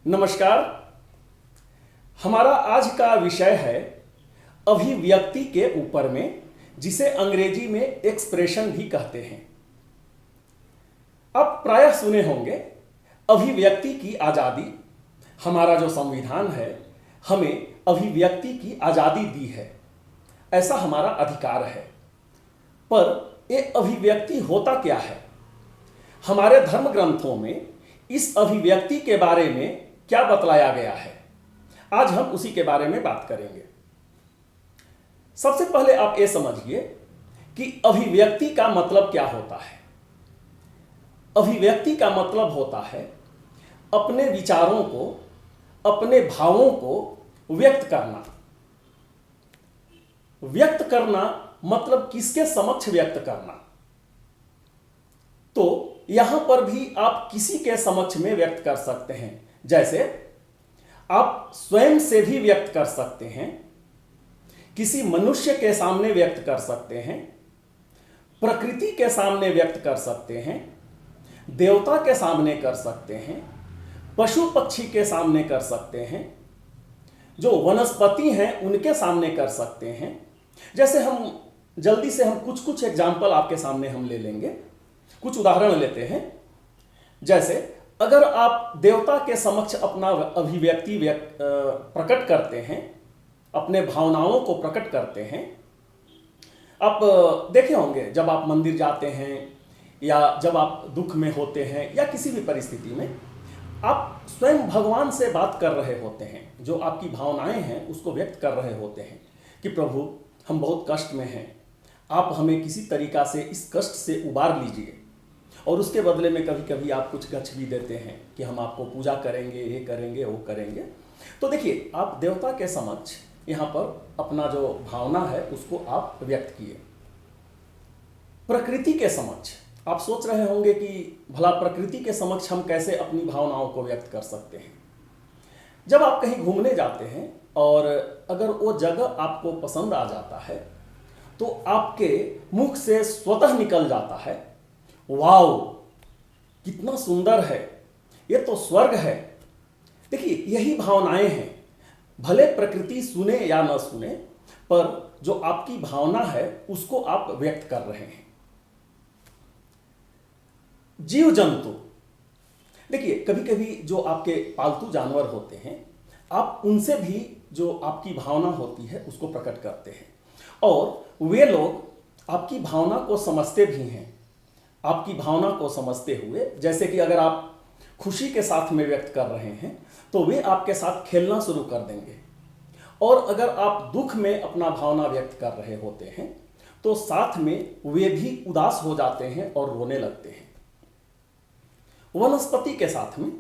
नमस्कार। हमारा आज का विषय है अभिव्यक्ति के ऊपर में, जिसे अंग्रेजी में एक्सप्रेशन भी कहते हैं। आप प्रायः सुने होंगे अभिव्यक्ति की आज़ादी। हमारा जो संविधान है हमें अभिव्यक्ति की आज़ादी दी है, ऐसा हमारा अधिकार है। पर ये अभिव्यक्ति होता क्या है? हमारे धर्म ग्रंथों में इस अभिव्यक्ति के बारे में क्या बतलाया गया है, आज हम उसी के बारे में बात करेंगे। सबसे पहले आप ये समझिए कि अभिव्यक्ति का मतलब क्या होता है। अभिव्यक्ति का मतलब होता है अपने विचारों को, अपने भावों को व्यक्त करना। व्यक्त करना मतलब किसके समक्ष व्यक्त करना? तो यहां पर भी आप किसी के समक्ष में व्यक्त कर सकते हैं। जैसे आप स्वयं से भी व्यक्त कर सकते हैं, किसी मनुष्य के सामने व्यक्त कर सकते हैं, प्रकृति के सामने व्यक्त कर सकते हैं, देवता के सामने कर सकते हैं, पशु पक्षी के सामने कर सकते हैं, जो वनस्पति हैं उनके सामने कर सकते हैं। जैसे हम जल्दी से हम कुछ एग्जाम्पल आपके सामने हम ले लेंगे, कुछ उदाहरण लेते हैं। जैसे अगर आप देवता के समक्ष अपना अभिव्यक्ति प्रकट करते हैं, अपने भावनाओं को प्रकट करते हैं। आप देखे होंगे जब आप मंदिर जाते हैं या जब आप दुख में होते हैं या किसी भी परिस्थिति में, आप स्वयं भगवान से बात कर रहे होते हैं। जो आपकी भावनाएं हैं उसको व्यक्त कर रहे होते हैं कि प्रभु हम बहुत कष्ट में हैं, आप हमें किसी तरीका से इस कष्ट से उबार लीजिए। और उसके बदले में कभी कभी आप कुछ गच्छ भी देते हैं कि हम आपको पूजा करेंगे, ये करेंगे, वो करेंगे। तो देखिए, आप देवता के समक्ष यहाँ पर अपना जो भावना है उसको आप व्यक्त किए। प्रकृति के समक्ष आप सोच रहे होंगे कि भला प्रकृति के समक्ष हम कैसे अपनी भावनाओं को व्यक्त कर सकते हैं। जब आप कहीं घूमने जाते हैं और अगर वो जगह आपको पसंद आ जाता है तो आपके मुख से स्वतः निकल जाता है, वाओ कितना सुंदर है, ये तो स्वर्ग है। देखिए, यही भावनाएं हैं। भले प्रकृति सुने या न सुने, पर जो आपकी भावना है उसको आप व्यक्त कर रहे हैं। जीव जंतु, देखिए कभी कभी जो आपके पालतू जानवर होते हैं, आप उनसे भी जो आपकी भावना होती है उसको प्रकट करते हैं और वे लोग आपकी भावना को समझते भी हैं। आपकी भावना को समझते हुए, जैसे कि अगर आप खुशी के साथ में व्यक्त कर रहे हैं तो वे आपके साथ खेलना शुरू कर देंगे, और अगर आप दुख में अपना भावना व्यक्त कर रहे होते हैं तो साथ में वे भी उदास हो जाते हैं और रोने लगते हैं। वनस्पति के साथ में,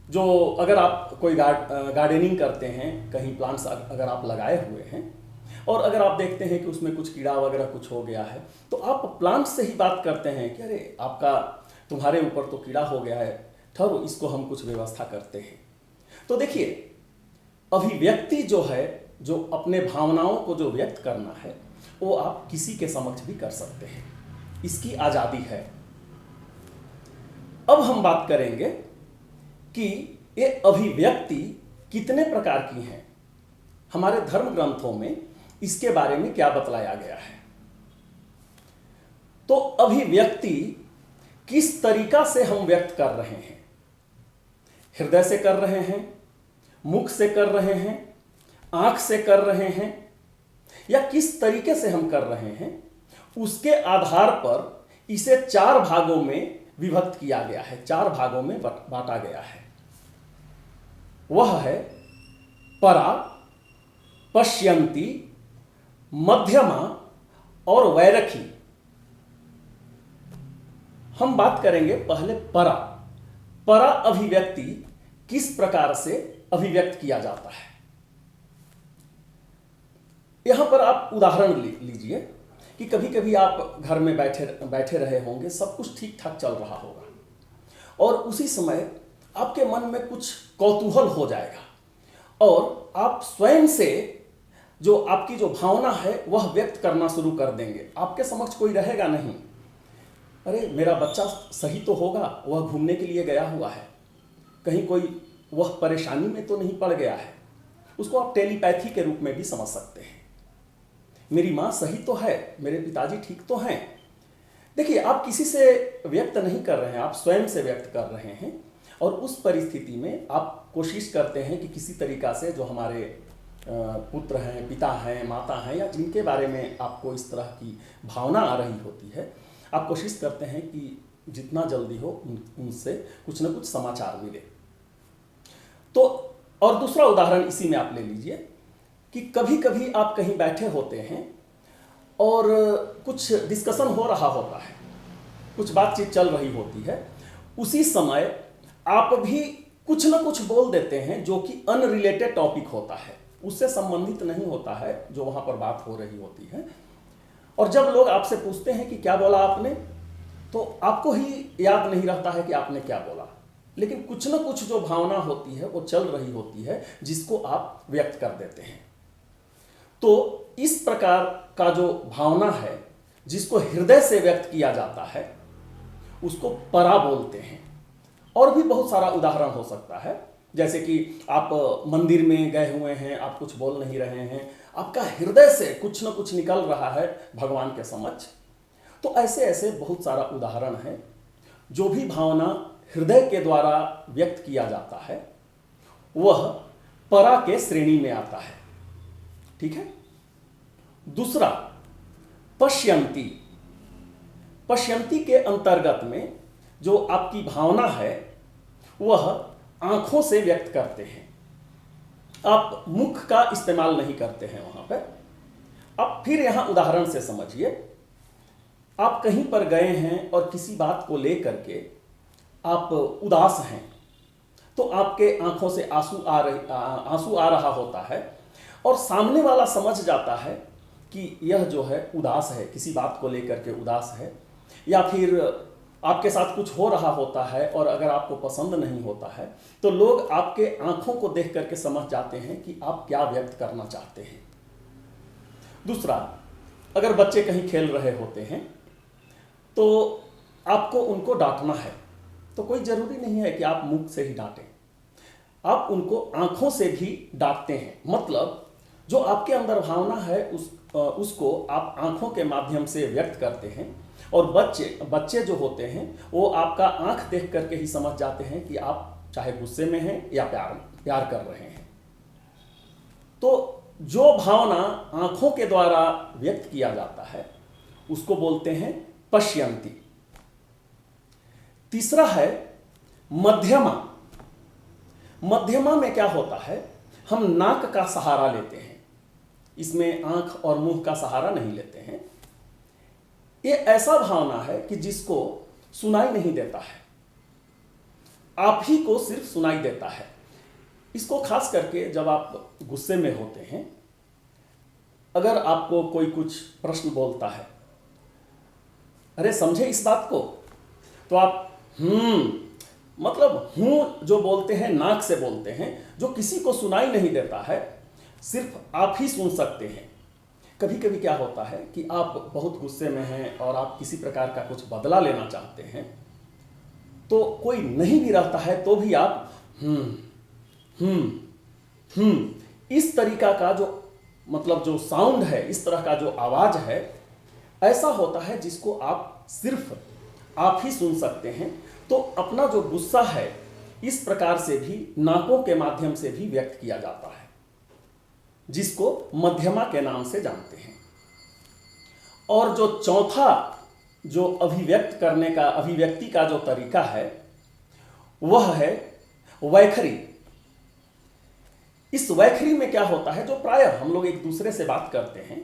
जो अगर आप कोई गार्डनिंग करते हैं, कहीं प्लांट्स अगर आप लगाए हुए हैं और अगर आप देखते हैं कि उसमें कुछ कीड़ा वगैरह कुछ हो गया है, तो आप प्लांट से ही बात करते हैं कि अरे तुम्हारे ऊपर तो कीड़ा हो गया है, ठहरो इसको हम कुछ व्यवस्था करते हैं। तो देखिए, अभिव्यक्ति जो है, जो अपने भावनाओं को जो व्यक्त करना है, वो आप किसी के समक्ष भी कर सकते हैं, इसकी आज़ादी है। अब हम बात करेंगे कि ये अभिव्यक्ति कितने प्रकार की हैं। हमारे धर्म ग्रंथों में इसके बारे में क्या बतलाया गया है। तो अभिव्यक्ति किस तरीका से हम व्यक्त कर रहे हैं? हृदय से कर रहे हैं, मुख से कर रहे हैं, आंख से कर रहे हैं, या किस तरीके से हम कर रहे हैं, उसके आधार पर इसे 4 भागों में विभक्त किया गया है, 4 भागों में बांटा गया है। वह है परा, पश्यन्ति, मध्यमा और वैरखी। हम बात करेंगे पहले परा। परा अभिव्यक्ति किस प्रकार से अभिव्यक्त किया जाता है। यहां पर आप उदाहरण लीजिए कि कभी कभी आप घर में बैठे रहे होंगे, सब कुछ ठीक ठाक चल रहा होगा और उसी समय आपके मन में कुछ कौतूहल हो जाएगा और आप स्वयं से जो आपकी जो भावना है वह व्यक्त करना शुरू कर देंगे। आपके समक्ष कोई रहेगा नहीं, अरे मेरा बच्चा सही तो होगा, वह घूमने के लिए गया हुआ है, कहीं कोई वह परेशानी में तो नहीं पड़ गया है, उसको आप टेलीपैथी के रूप में भी समझ सकते हैं। मेरी माँ सही तो है, मेरे पिताजी ठीक तो हैं। देखिए, आप किसी से व्यक्त नहीं कर रहे हैं, आप स्वयं से व्यक्त कर रहे हैं। और उस परिस्थिति में आप कोशिश करते हैं कि किसी तरीका से जो हमारे पुत्र हैं, पिता हैं, माता हैं, या जिनके बारे में आपको इस तरह की भावना आ रही होती है, आप कोशिश करते हैं कि जितना जल्दी हो उनसे कुछ न कुछ समाचार मिले। तो और दूसरा उदाहरण इसी में आप ले लीजिए कि कभी कभी आप कहीं बैठे होते हैं और कुछ डिस्कशन हो रहा होता है, कुछ बातचीत चल रही होती है, उसी समय आप भी कुछ न कुछ बोल देते हैं जो कि अनरिलेटेड टॉपिक होता है, उससे संबंधित नहीं होता है जो वहां पर बात हो रही होती है। और जब लोग आपसे पूछते हैं कि क्या बोला आपने, तो आपको ही याद नहीं रहता है कि आपने क्या बोला, लेकिन कुछ न कुछ जो भावना होती है वो चल रही होती है जिसको आप व्यक्त कर देते हैं। तो इस प्रकार का जो भावना है जिसको हृदय से व्यक्त किया जाता है उसको परा बोलते हैं। और भी बहुत सारा उदाहरण हो सकता है, जैसे कि आप मंदिर में गए हुए हैं, आप कुछ बोल नहीं रहे हैं, आपका हृदय से कुछ न कुछ निकल रहा है भगवान के समक्ष। तो ऐसे ऐसे बहुत सारा उदाहरण है। जो भी भावना हृदय के द्वारा व्यक्त किया जाता है वह परा के श्रेणी में आता है। ठीक है। दूसरा, पश्यंती। पश्यंती के अंतर्गत में जो आपकी भावना है वह आंखों से व्यक्त करते हैं। आप मुख का इस्तेमाल नहीं करते हैं वहां पर। अब फिर यहां उदाहरण से समझिए, आप कहीं पर गए हैं और किसी बात को लेकर के आप उदास हैं, तो आपके आंखों से आंसू आ रहा होता है और सामने वाला समझ जाता है कि यह जो है उदास है, किसी बात को लेकर के उदास है। या फिर आपके साथ कुछ हो रहा होता है और अगर आपको पसंद नहीं होता है तो लोग आपके आंखों को देख करके समझ जाते हैं कि आप क्या व्यक्त करना चाहते हैं। दूसरा, अगर बच्चे कहीं खेल रहे होते हैं तो आपको उनको डांटना है, तो कोई जरूरी नहीं है कि आप मुख से ही डांटें, आप उनको आंखों से भी डांटते हैं। मतलब जो आपके अंदर भावना है उसको आप आंखों के माध्यम से व्यक्त करते हैं। और बच्चे जो होते हैं वो आपका आंख देख करके ही समझ जाते हैं कि आप चाहे गुस्से में हैं या प्यार कर रहे हैं। तो जो भावना आंखों के द्वारा व्यक्त किया जाता है उसको बोलते हैं पश्यंती। तीसरा है मध्यमा। मध्यमा में क्या होता है, हम नाक का सहारा लेते हैं, इसमें आंख और मुंह का सहारा नहीं लेते हैं। ये ऐसा भावना है कि जिसको सुनाई नहीं देता है, आप ही को सिर्फ सुनाई देता है। इसको खास करके जब आप गुस्से में होते हैं, अगर आपको कोई कुछ प्रश्न बोलता है, अरे समझे इस बात को, तो आप मतलब हूं जो बोलते हैं नाक से बोलते हैं, जो किसी को सुनाई नहीं देता है, सिर्फ आप ही सुन सकते हैं। कभी कभी क्या होता है कि आप बहुत गुस्से में हैं और आप किसी प्रकार का कुछ बदला लेना चाहते हैं, तो कोई नहीं भी रहता है तो भी आप इस तरीका का जो मतलब जो साउंड है, इस तरह का जो आवाज है, ऐसा होता है जिसको आप सिर्फ आप ही सुन सकते हैं। तो अपना जो गुस्सा है इस प्रकार से भी नाकों के माध्यम से भी व्यक्त किया जाता है, जिसको मध्यमा के नाम से जानते हैं। और जो चौथा जो अभिव्यक्ति का जो तरीका है वह है वैखरी। इस वैखरी में क्या होता है, जो प्रायः हम लोग एक दूसरे से बात करते हैं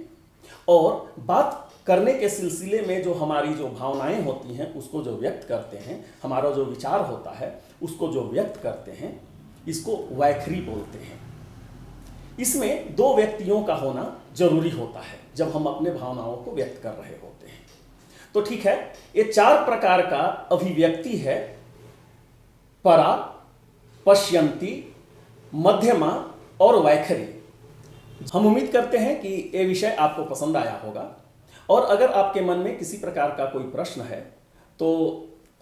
और बात करने के सिलसिले में जो हमारी जो भावनाएं होती हैं उसको जो व्यक्त करते हैं, हमारा जो विचार होता है उसको जो व्यक्त करते हैं, इसको वैखरी बोलते हैं। इसमें दो व्यक्तियों का होना जरूरी होता है जब हम अपने भावनाओं को व्यक्त कर रहे होते हैं। तो ठीक है, ये 4 प्रकार का अभिव्यक्ति है, परा, पश्यंती, मध्यमा और वैखरी। हम उम्मीद करते हैं कि ये विषय आपको पसंद आया होगा, और अगर आपके मन में किसी प्रकार का कोई प्रश्न है तो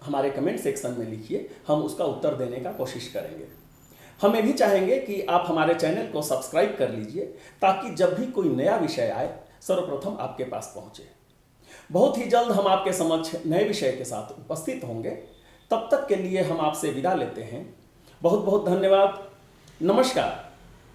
हमारे कमेंट सेक्शन में लिखिए, हम उसका उत्तर देने का कोशिश करेंगे। हमें भी चाहेंगे कि आप हमारे चैनल को सब्सक्राइब कर लीजिए ताकि जब भी कोई नया विषय आए सर्वप्रथम आपके पास पहुंचे। बहुत ही जल्द हम आपके समक्ष नए विषय के साथ उपस्थित होंगे। तब तक के लिए हम आपसे विदा लेते हैं। बहुत बहुत धन्यवाद। नमस्कार।